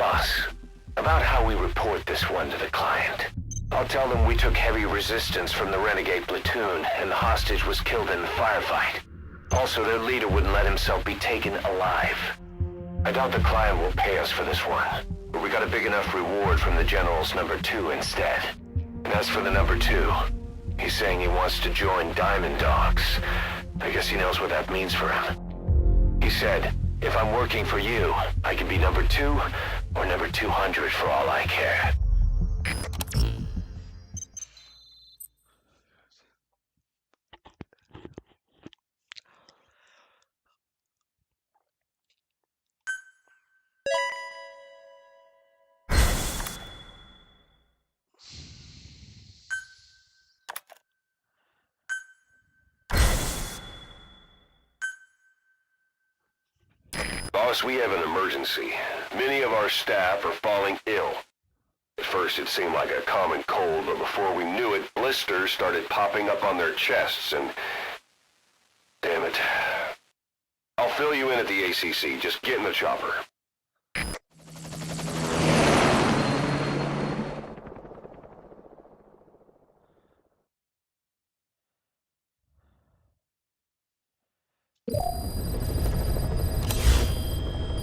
Boss, about how we report this one to the client. I'll tell them we took heavy resistance from the renegade platoon and the hostage was killed in the firefight. Also, their leader wouldn't let himself be taken alive. I doubt the client will pay us for this one, but we got a big enough reward from the General's #2 instead. And as for the #2, he's saying he wants to join Diamond Dogs. I guess he knows what that means for him. He said, if I'm working for you, I can be #2 or #200 for all I care. Boss, we have an emergency. Many of our staff are falling ill. At first it seemed like a common cold, but before we knew it, blisters started popping up on their chests and... Damn it. I'll fill you in at the ACC. Just get in the chopper.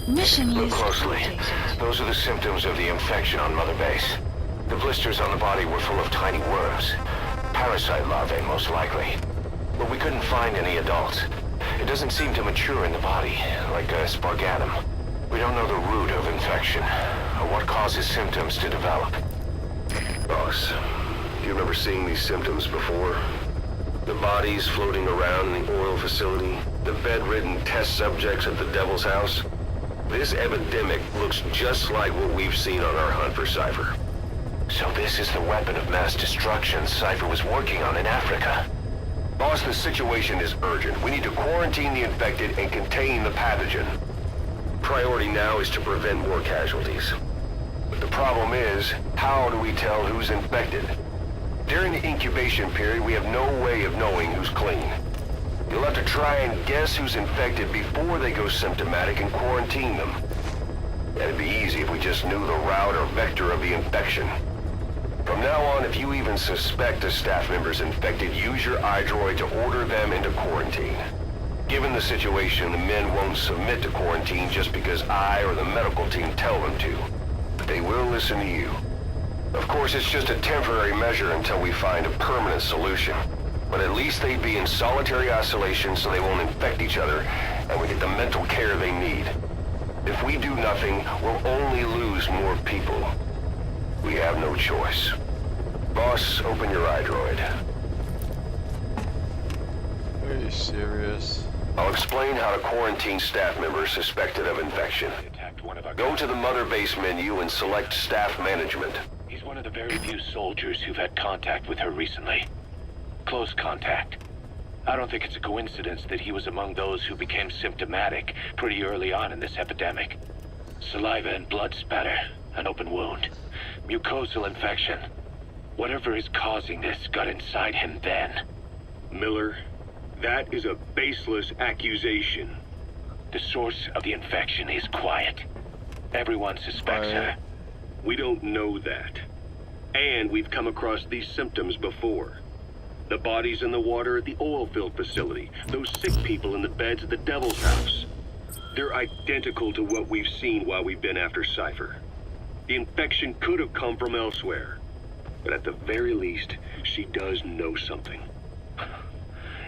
Mission Look list closely. updated. Those are the symptoms of the infection on Mother Base. The blisters on the body were full of tiny worms. Parasite larvae, most likely. But we couldn't find any adults. It doesn't seem to mature in the body, like a spargatum. We don't know the root of infection, or what causes symptoms to develop. Boss, do you remember seeing these symptoms before? The bodies floating around in the oil facility, the bedridden test subjects at the Devil's House. This epidemic looks just like what we've seen on our hunt for Cypher. So this is the weapon of mass destruction Cypher was working on in Africa. Boss, the situation is urgent. We need to quarantine the infected and contain the pathogen. Priority now is to prevent more casualties. But the problem is, how do we tell who's infected? During the incubation period, we have no way of knowing who's clean. You'll have to try and guess who's infected before they go symptomatic and quarantine them. That'd be easy if we just knew the route or vector of the infection. From now on, if you even suspect a staff member's infected, use your iDroid to order them into quarantine. Given the situation, the men won't submit to quarantine just because I or the medical team tell them to. But they will listen to you. Of course, it's just a temporary measure until we find a permanent solution. But at least they'd be in solitary isolation so they won't infect each other, and we get the mental care they need. If we do nothing, we'll only lose more people. We have no choice. Boss, open your iDroid. Are you serious? I'll explain how to quarantine staff members suspected of infection. Go to the Mother Base menu and select Staff Management. He's one of the very few soldiers who've had contact with her recently. Close contact. I don't think it's a coincidence that he was among those who became symptomatic pretty early on in this epidemic. Saliva and blood spatter, an open wound, mucosal infection. Whatever is causing this got inside him then. Miller, that is a baseless accusation. The source of the infection is quiet. Everyone suspects her. We don't know that. And we've come across these symptoms before. The bodies in the water at the oil field facility, those sick people in the beds at the Devil's House. They're identical to what we've seen while we've been after Cypher. The infection could have come from elsewhere. But at the very least, she does know something.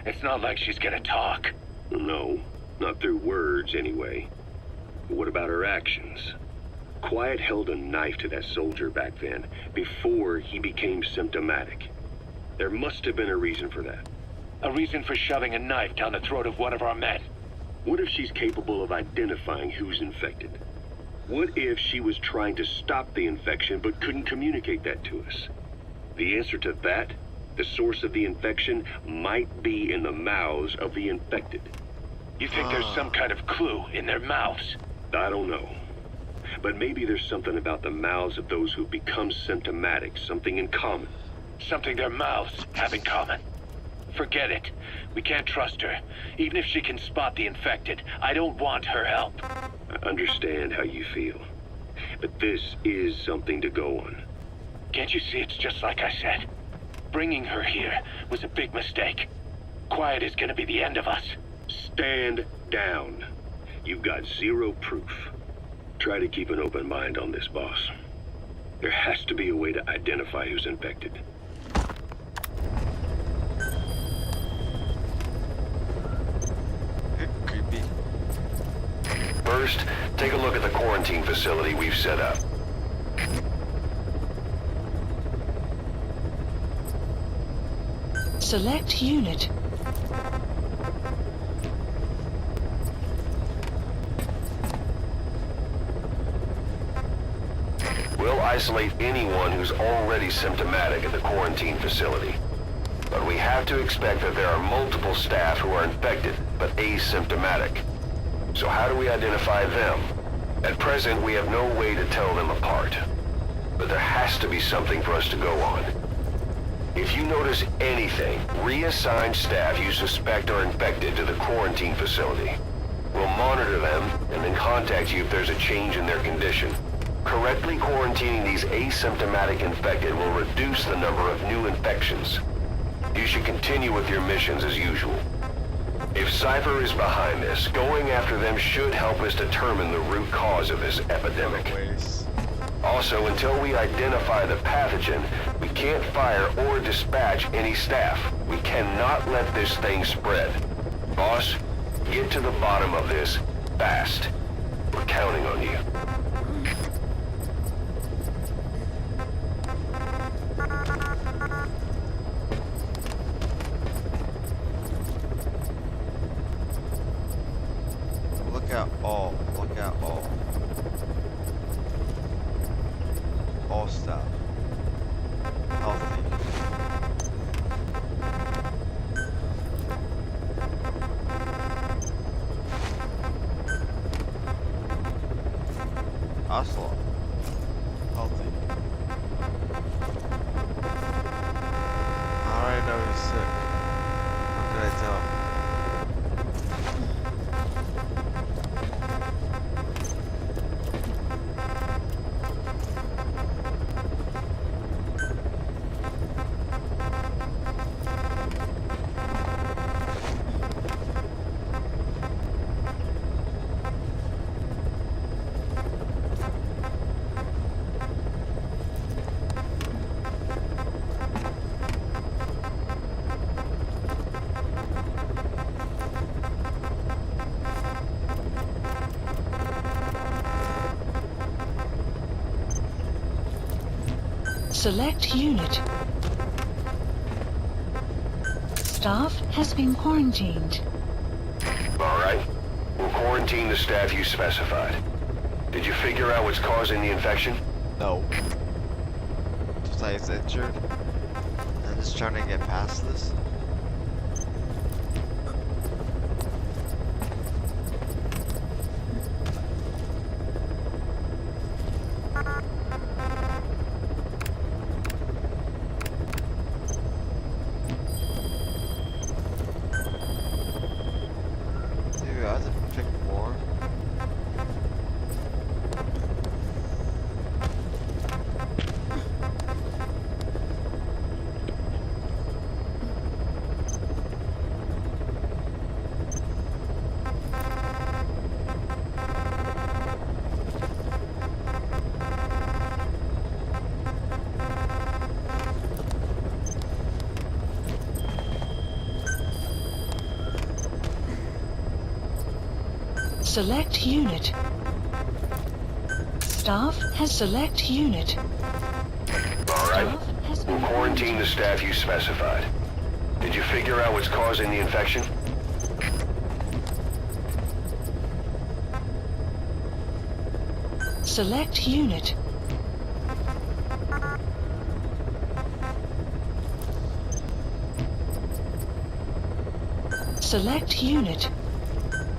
It's not like she's gonna talk. No, not through words anyway. But what about her actions? Quiet held a knife to that soldier back then, before he became symptomatic. There must have been a reason for that. A reason for shoving a knife down the throat of one of our men. What if she's capable of identifying who's infected? What if she was trying to stop the infection but couldn't communicate that to us? The answer to that, the source of the infection, might be in the mouths of the infected. You think there's some kind of clue in their mouths? I don't know. But maybe there's something about the mouths of those who become symptomatic, something in common. Something their mouths have in common. Forget it. We can't trust her. Even if she can spot the infected, I don't want her help. I understand how you feel. But this is something to go on. Can't you see it's just like I said? Bringing her here was a big mistake. Quiet is gonna be the end of us. Stand down. You've got zero proof. Try to keep an open mind on this, boss. There has to be a way to identify who's infected. Creepy. First, take a look at the quarantine facility we've set up. Select unit. We'll isolate anyone who's already symptomatic at the quarantine facility. But we have to expect that there are multiple staff who are infected, but asymptomatic. So how do we identify them? At present, we have no way to tell them apart. But there has to be something for us to go on. If you notice anything, reassign staff you suspect are infected to the quarantine facility. We'll monitor them and then contact you if there's a change in their condition. Correctly quarantining these asymptomatic infected will reduce the number of new infections. You should continue with your missions as usual. If Cypher is behind this, going after them should help us determine the root cause of this epidemic. Waste. Also, until we identify the pathogen, we can't fire or dispatch any staff. We cannot let this thing spread. Boss, get to the bottom of this fast. We're counting on you. Look at all. Look at all. All stuff. Healthy. Oslo. Healthy. I already know he's sick. How could I tell? Select unit. Staff has been quarantined. All right. We'll quarantine the staff you specified. Did you figure out what's causing the infection? No. Just like he's injured. I'm just trying to get past this. Dude, I have to pick more. Select unit. Staff has select unit. All right. Staff has We'll been quarantine the staff you specified. Did you figure out what's causing the infection? Select unit. Select unit.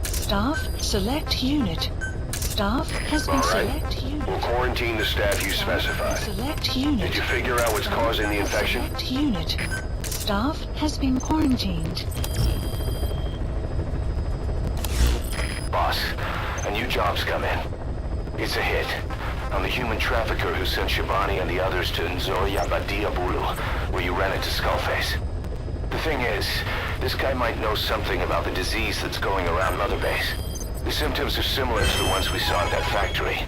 Staff, select unit. Staff has been All right. select unit. We'll quarantine the staff you specified. Select unit. Did you figure out what's causing the infection? Select unit. Staff has been quarantined. Boss, a new job's come in. It's a hit. I'm the human trafficker who sent Shabani and the others to Nzoya Badia Bulu, where you ran into Skullface. The thing is, this guy might know something about the disease that's going around Mother Base. The symptoms are similar to the ones we saw at that factory.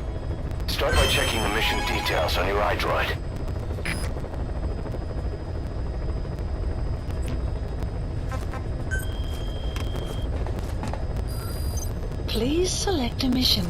Start by checking the mission details on your iDroid. Please select a mission.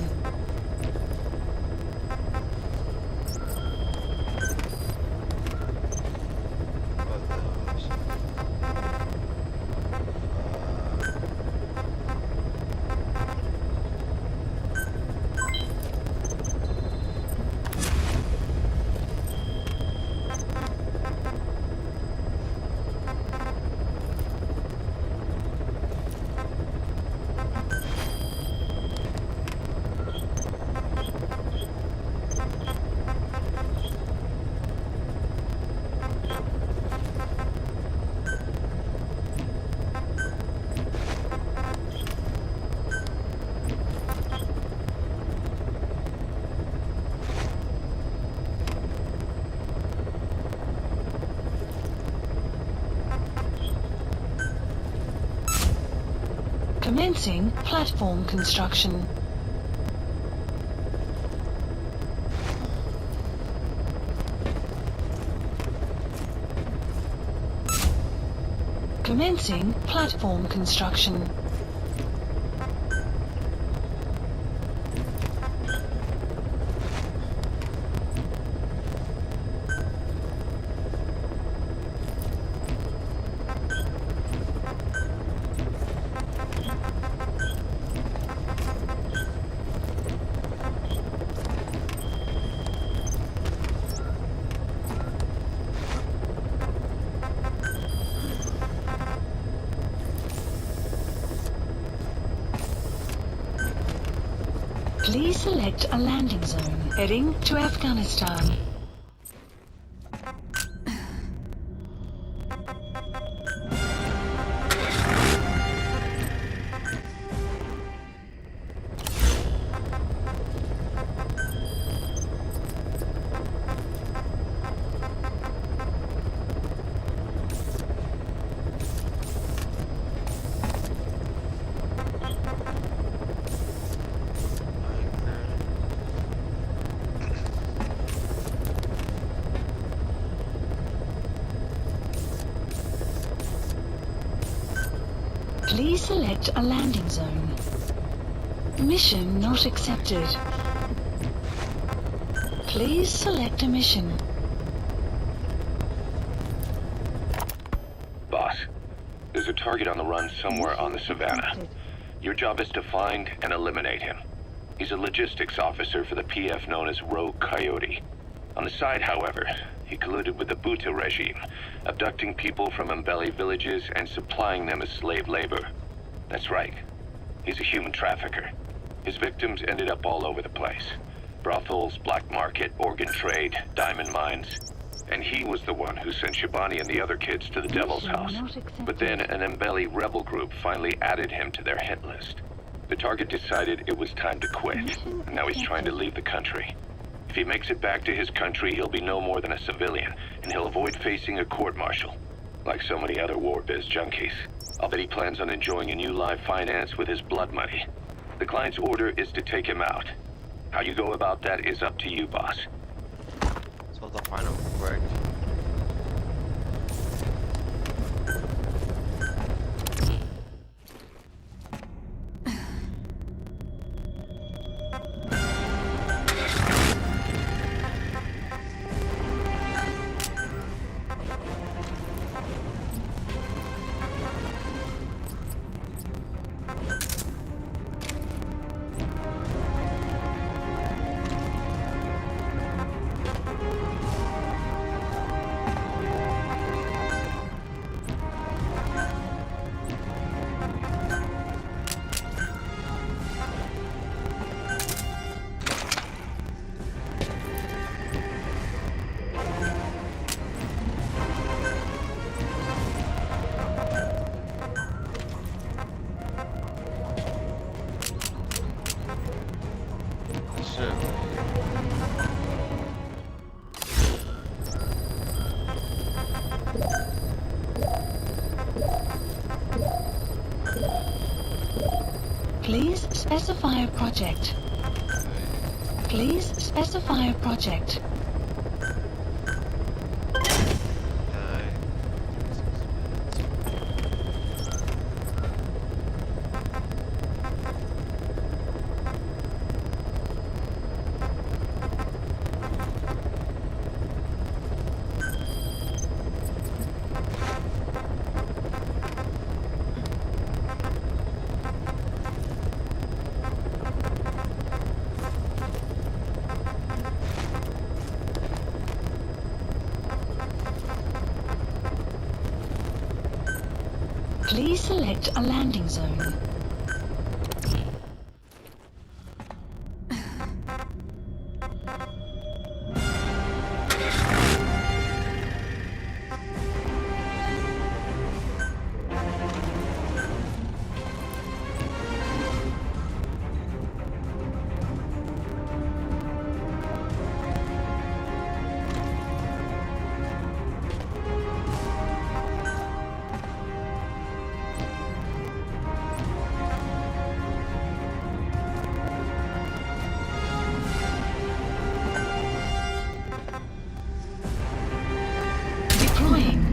Commencing platform construction. Commencing platform construction. Please select a landing zone heading to Afghanistan. Please select a landing zone. Mission not accepted. Please select a mission. Boss, there's a target on the run somewhere on the savannah. Your job is to find and eliminate him. He's a logistics officer for the PF known as Rogue Coyote. On the side, however, he colluded with the Buta regime, abducting people from Mbeli villages and supplying them as slave labor. That's right. He's a human trafficker. His victims ended up all over the place. Brothels, black market, organ trade, diamond mines. And he was the one who sent Shabani and the other kids to the Devil's House. But then an Mbeli rebel group finally added him to their hit list. The target decided it was time to quit, and now he's trying to leave the country. If he makes it back to his country, he'll be no more than a civilian, and he'll avoid facing a court-martial. Like so many other war biz junkies. I'll bet he plans on enjoying a new live finance with his blood money. The client's order is to take him out. How you go about that is up to you, boss. So the final word. ship. Please specify a project. Please specify a project. Please select a landing zone. Deploying.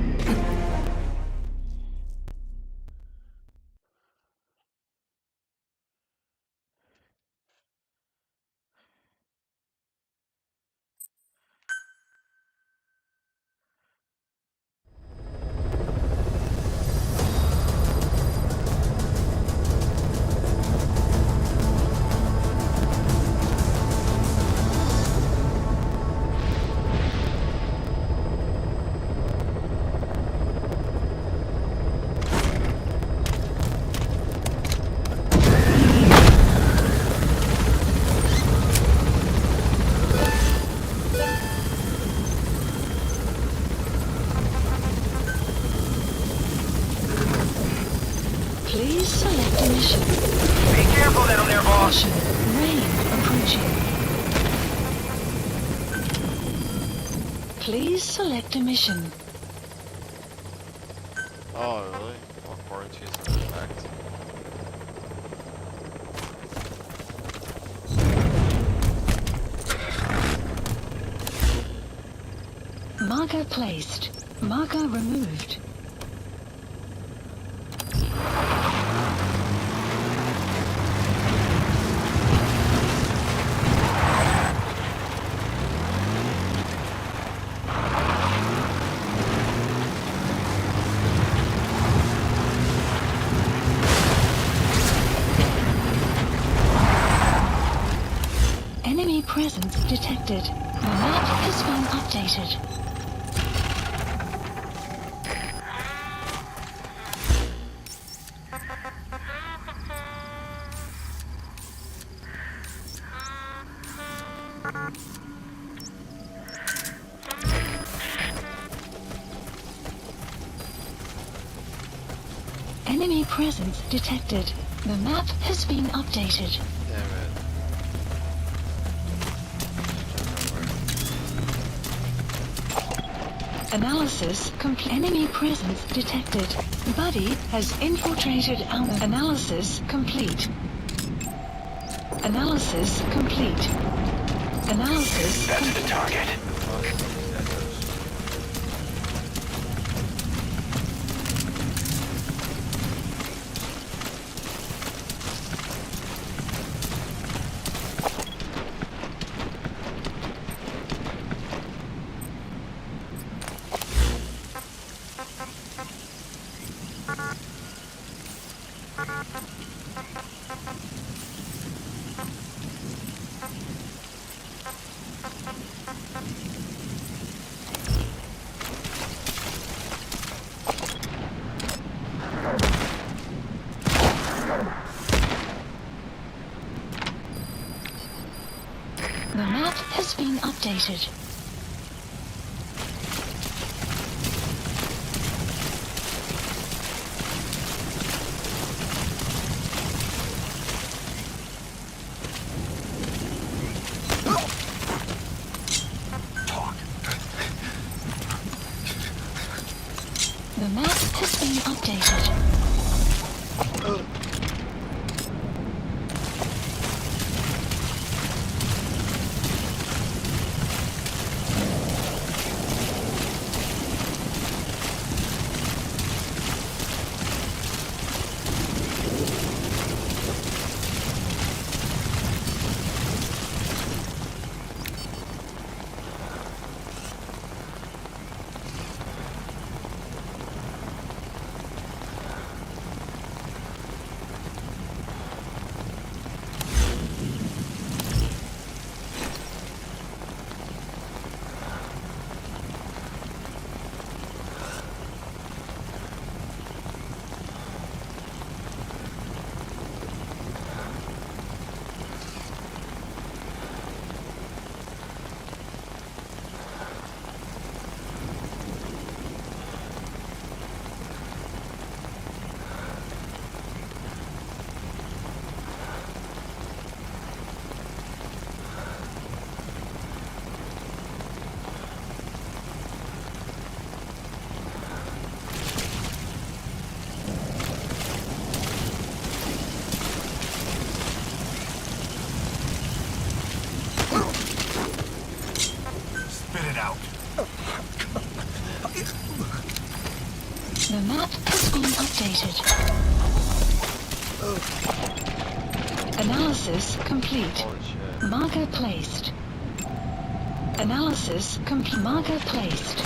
Please select a mission. Be careful down there, boss. Caution, rain approaching. Please select a mission. Oh, really? Well, quarantine is in effect. Marker placed. Marker removed. Enemy presence detected. The map has been updated. Enemy presence detected. The map has been updated. Damn it. Analysis complete. Enemy presence detected. Buddy has infiltrated our analysis complete. Analysis complete. Analysis That's complete. the target. The map has been updated. has been updated. The map has been updated. Analysis complete. Holy shit. Marker placed. Analysis complete. Marker placed.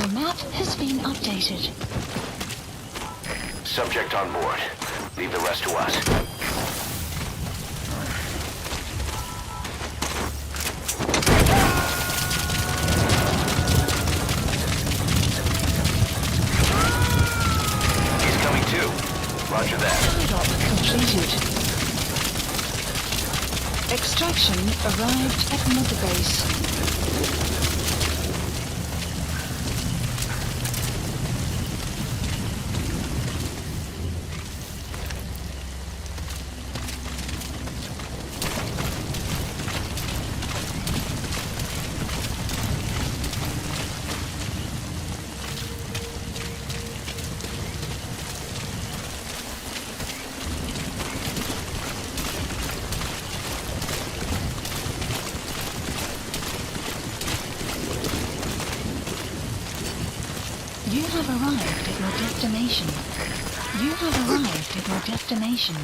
The map has been updated. Subject on board. Leave the rest to us. He's coming too. Roger that. Dock completed. Extraction arrived at Mother Base. have arrived at your destination. You have arrived at your destination.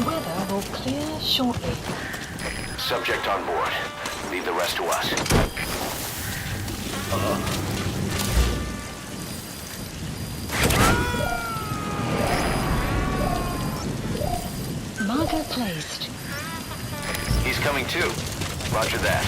Weather will clear shortly. Subject on board. Leave the rest to us. Marker placed. He's coming too. Roger that.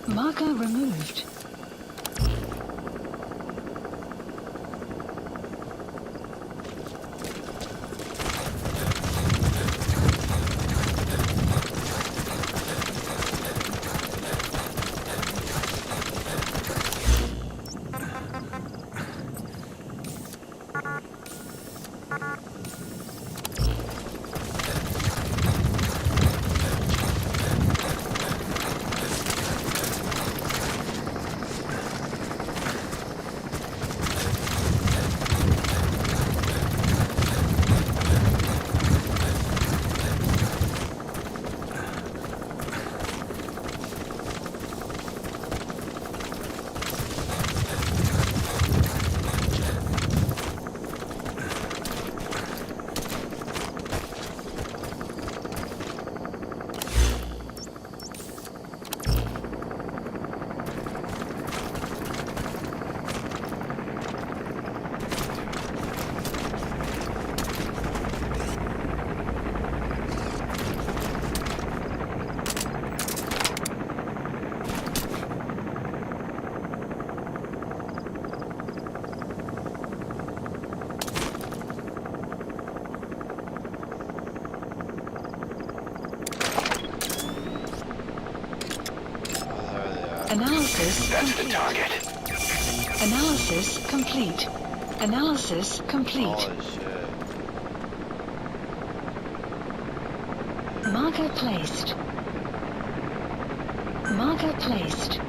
Marker removed. Analysis That's the complete. target. Analysis complete. Analysis complete. Holy shit. Marker placed. Marker placed.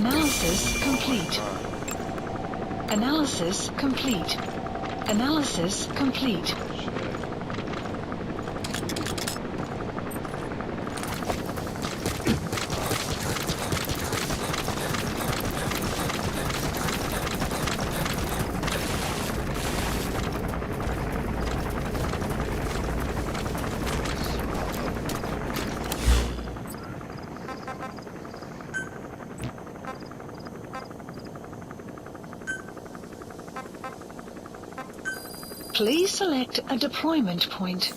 Analysis complete. Analysis complete. Analysis complete. Please select a deployment point.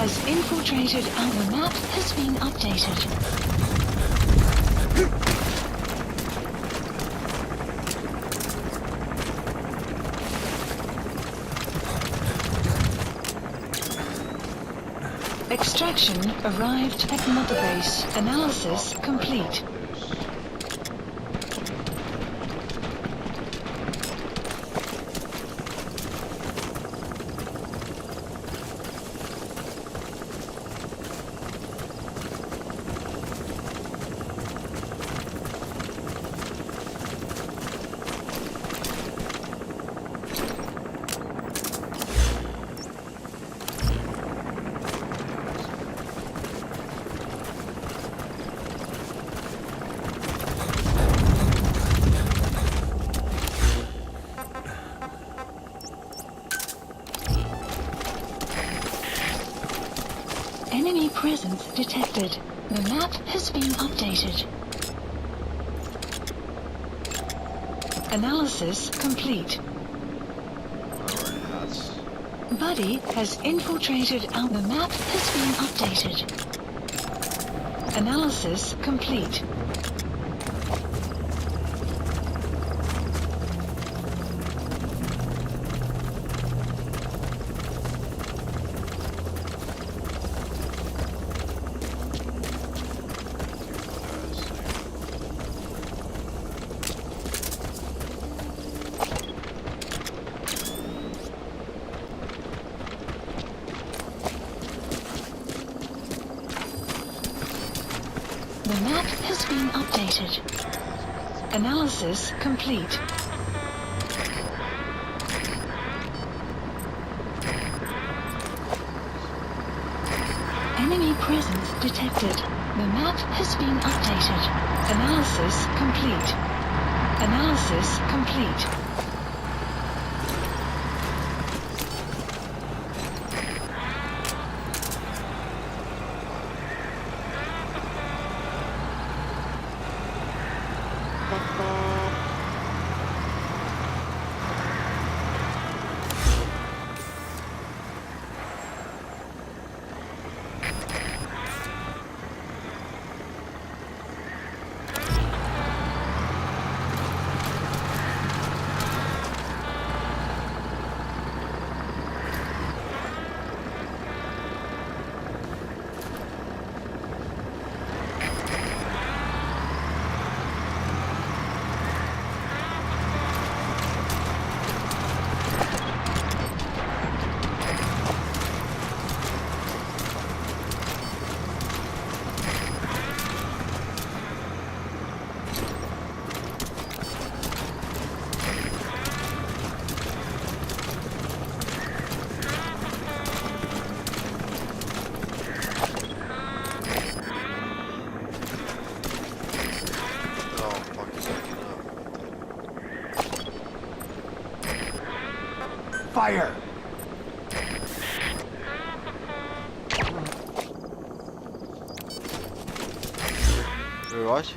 Has infiltrated our map has been updated. Extraction arrived at Mother Base. Analysis complete. Enemy presence detected. The map has been updated. Analysis complete. Buddy has infiltrated our... The map has been updated. Analysis complete. The map has been updated. Analysis complete. Enemy presence detected. The map has been updated. Analysis complete. Analysis complete. Fire! Wait, what?